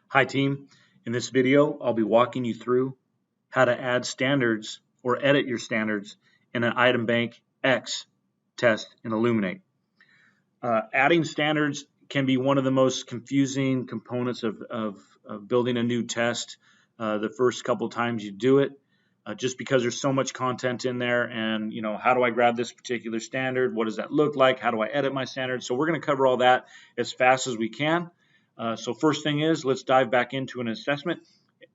Hi team, in this video I'll be walking you through how to add standards or edit your standards in an item bank X test in Illuminate. Adding standards can be one of the most confusing components of building a new test the first couple times you do it, just because there's so much content in there and how do I grab this particular standard, what does that look like, how do I edit my standard. So we're going to cover all that as fast as we can. So first thing is, let's dive back into an assessment.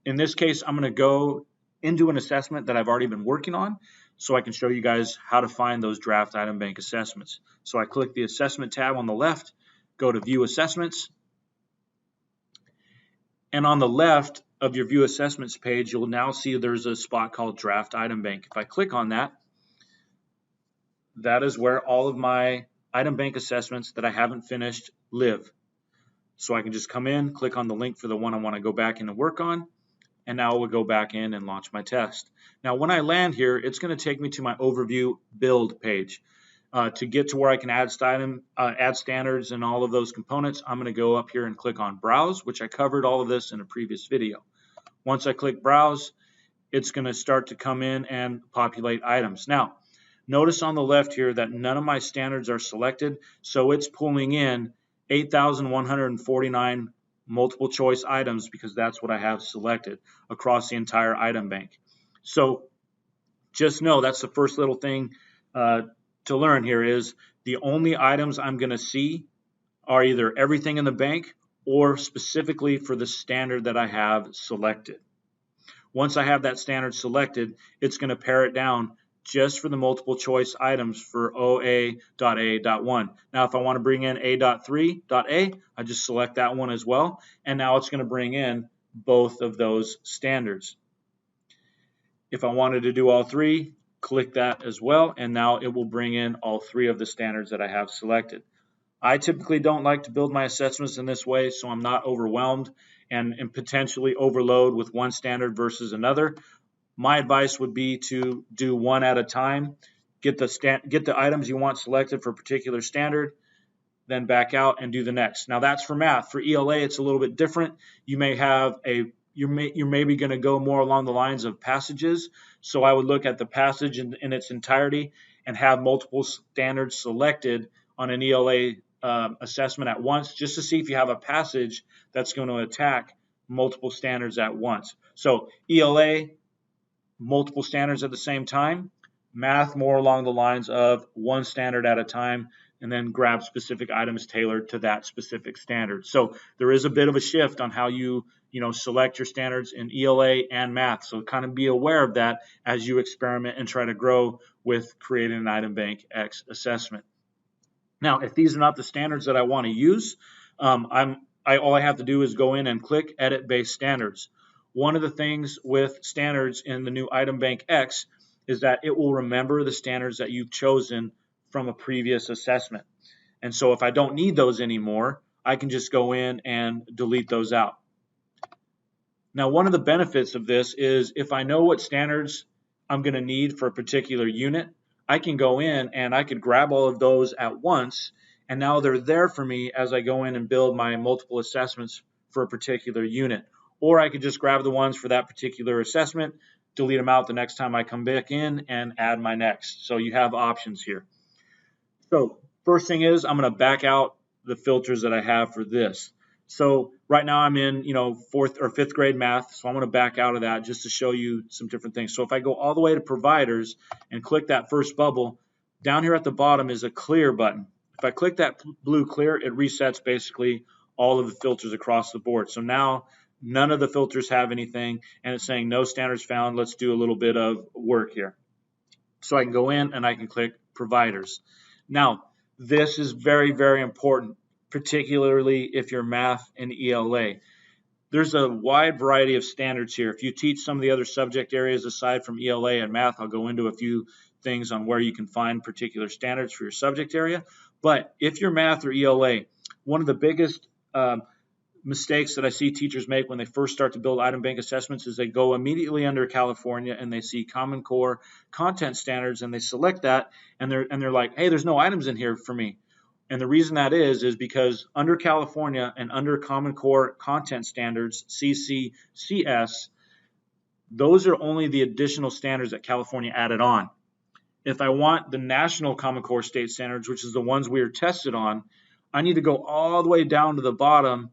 In this case, I'm going to go into an assessment that I've already been working on so I can show you guys how to find those draft item bank assessments. So I click the assessment tab on the left, go to view assessments, and on the left of your view assessments page, you'll now see there's a spot called draft item bank. If I click on that, that is where all of my item bank assessments that I haven't finished live. So I can just come in, click on the link for the one I want to go back in and work on, and now we'll go back in and launch my test. Now when I land here, it's going to take me to my overview build page. To get to where I can add standards and all of those components, I'm going to go up here and click on browse, which I covered all of this in a previous video. Once I click browse, it's going to start to come in and populate items. Now notice on the left here that none of my standards are selected, so it's pulling in 8,149 multiple choice items because that's what I have selected across the entire item bank. So just know that's the first little thing to learn here is the only items I'm going to see are either everything in the bank or specifically for the standard that I have selected. Once I have that standard selected, it's going to pare it down just for the multiple choice items for OA.A.1. Now, if I want to bring in A.3.A, I just select that one as well, and now it's going to bring in both of those standards. If I wanted to do all three, click that as well, and now it will bring in all three of the standards that I have selected. I typically don't like to build my assessments in this way, so I'm not overwhelmed and potentially overload with one standard versus another. My advice would be to do one at a time, get the items you want selected for a particular standard, then back out and do the next. Now that's for math. For ELA, it's a little bit different. You may have you're maybe going to go more along the lines of passages. So I would look at the passage in its entirety and have multiple standards selected on an ELA assessment at once, just to see if you have a passage that's going to attack multiple standards at once. So ELA, multiple standards at the same time. Math, more along the lines of one standard at a time, and then grab specific items tailored to that specific standard. So there is a bit of a shift on how you select your standards in ELA and math. So kind of be aware of that as you experiment and try to grow with creating an item bank X assessment. Now, if these are not the standards that I want to use, all I have to do is go in and click Edit Base Standards. One of the things with standards in the new item bank X is that it will remember the standards that you've chosen from a previous assessment. And so if I don't need those anymore, I can just go in and delete those out. Now, one of the benefits of this is if I know what standards I'm going to need for a particular unit, I can go in and I could grab all of those at once, and now they're there for me as I go in and build my multiple assessments for a particular unit. Or I could just grab the ones for that particular assessment, delete them out the next time I come back in, and add my next. So you have options here. So first thing is I'm going to back out the filters that I have for this. So right now I'm in fourth or fifth grade math, so I'm going to back out of that just to show you some different things. So if I go all the way to providers and click that first bubble, down here at the bottom is a clear button. If I click that blue clear, it resets basically all of the filters across the board. So now none of the filters have anything, and it's saying no standards found. Let's do a little bit of work here. So I can go in and I can click providers. Now, this is very, very important, particularly if you're math and ELA. There's a wide variety of standards here. If you teach some of the other subject areas aside from ELA and math, I'll go into a few things on where you can find particular standards for your subject area. But if you're math or ELA, one of the biggest mistakes that I see teachers make when they first start to build item bank assessments is they go immediately under California and they see Common Core content standards and they select that and they're like, hey, there's no items in here for me. And the reason that is because under California and under Common Core Content Standards, CCCS, those are only the additional standards that California added on. If I want the national Common Core state standards, which is the ones we are tested on, I need to go all the way down to the bottom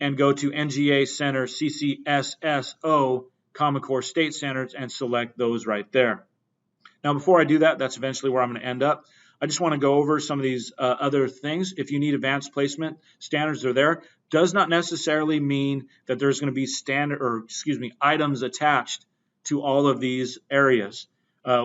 and go to NGA Center CCSSO Common Core state standards and select those right there. Now, before I do that, that's eventually where I'm going to end up. I just want to go over some of these other things. If you need advanced placement standards, they're there. Does not necessarily mean that there's going to be items attached to all of these areas.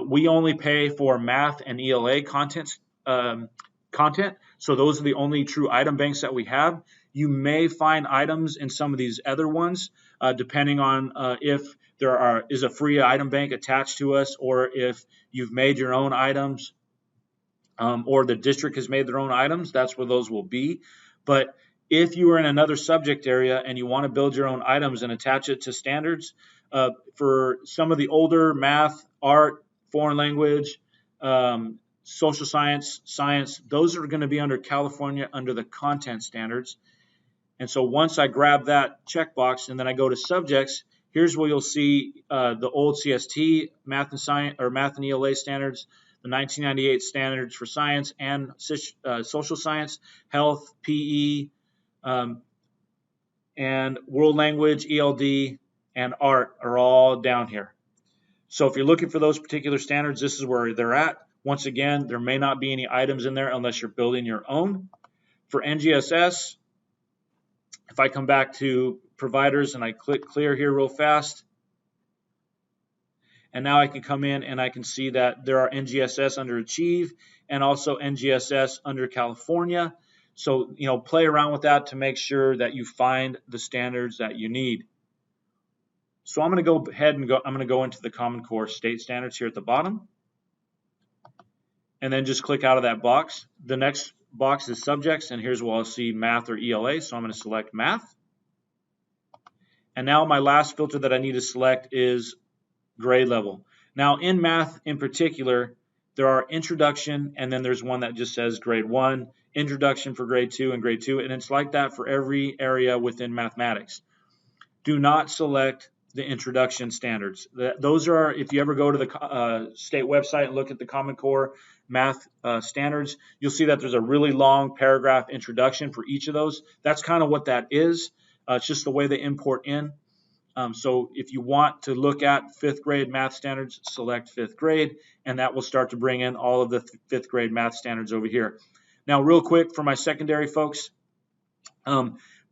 We only pay for math and ELA content. So those are the only true item banks that we have. You may find items in some of these other ones, depending on if there is a free item bank attached to us, or if you've made your own items, or the district has made their own items. That's where those will be. But if you are in another subject area and you want to build your own items and attach it to standards, for some of the older math, art, foreign language, social science, those are going to be under California under the content standards. And so once I grab that checkbox and then I go to subjects, here's where you'll see the old CST math and science or math and ELA standards, the 1998 standards for science and social science, health, PE, and world language, ELD, and art are all down here. So if you're looking for those particular standards, this is where they're at. Once again, there may not be any items in there unless you're building your own. For NGSS, if I come back to providers and I click clear here real fast, and now I can come in and I can see that there are NGSS under Achieve and also NGSS under California. So, play around with that to make sure that you find the standards that you need. So I'm going to go ahead and I'm going to go into the Common Core state standards here at the bottom, and then just click out of that box. The next box is subjects, and here's where I'll see math or ELA. So I'm going to select math. And now my last filter that I need to select is grade level. Now in math in particular, there are introduction, and then there's one that just says grade 1, introduction for grade 2 and grade 2, and it's like that for every area within mathematics. Do not select the introduction standards. Those are, if you ever go to the state website and look at the Common Core math standards, you'll see that there's a really long paragraph introduction for each of those. That's kind of what that is. It's just the way they import in. So if you want to look at 5th grade math standards, select 5th grade, and that will start to bring in all of the 5th grade math standards over here. Now, real quick for my secondary folks,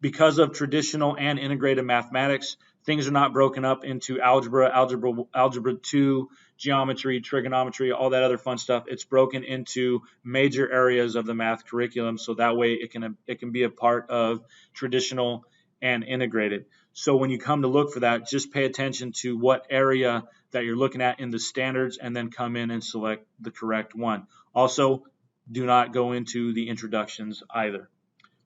because of traditional and integrated mathematics, things are not broken up into algebra 2, geometry, trigonometry, all that other fun stuff. It's broken into major areas of the math curriculum, so that way it can be a part of traditional and integrated. So when you come to look for that, just pay attention to what area that you're looking at in the standards and then come in and select the correct one. Also, do not go into the introductions either.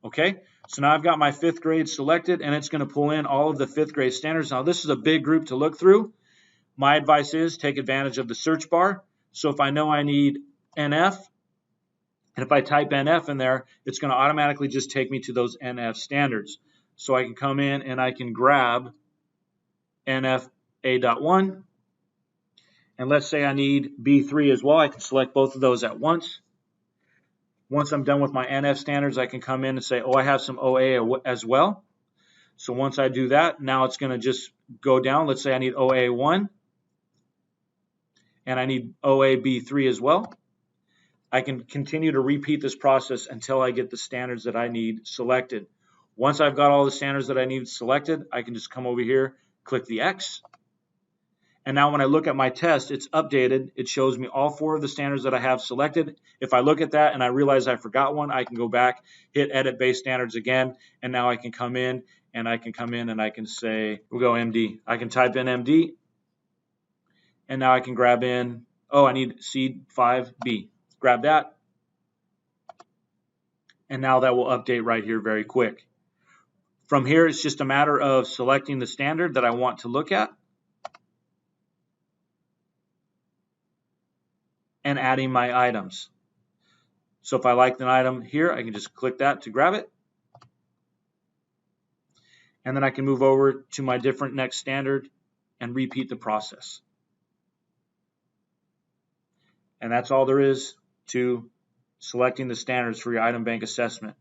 Okay, so now I've got my 5th grade selected, and it's going to pull in all of the 5th grade standards. Now this is a big group to look through. My advice is take advantage of the search bar. So if I know I need NF, and if I type NF in there, it's going to automatically just take me to those NF standards. So I can come in and I can grab NF A.1, and let's say I need B3 as well. I can select both of those at once. Once I'm done with my NF standards, I can come in and say, oh, I have some OA as well. So once I do that, now it's going to just go down. Let's say I need OA1, and I need OA-B3 as well. I can continue to repeat this process until I get the standards that I need selected. Once I've got all the standards that I need selected, I can just come over here, click the X. And now when I look at my test, it's updated. It shows me all 4 of the standards that I have selected. If I look at that and I realize I forgot one, I can go back, hit Edit Base Standards again, and now I can come in and I can say, we'll go MD. I can type in MD, and now I can grab in, oh, I need C5B. Grab that, and now that will update right here very quick. From here, it's just a matter of selecting the standard that I want to look at and adding my items. So if I like an item here, I can just click that to grab it. And then I can move over to my different next standard and repeat the process. And that's all there is to selecting the standards for your item bank assessment.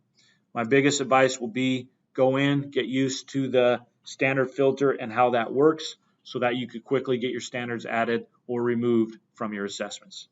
My biggest advice will be go in, get used to the standard filter and how that works so that you could quickly get your standards added or removed from your assessments.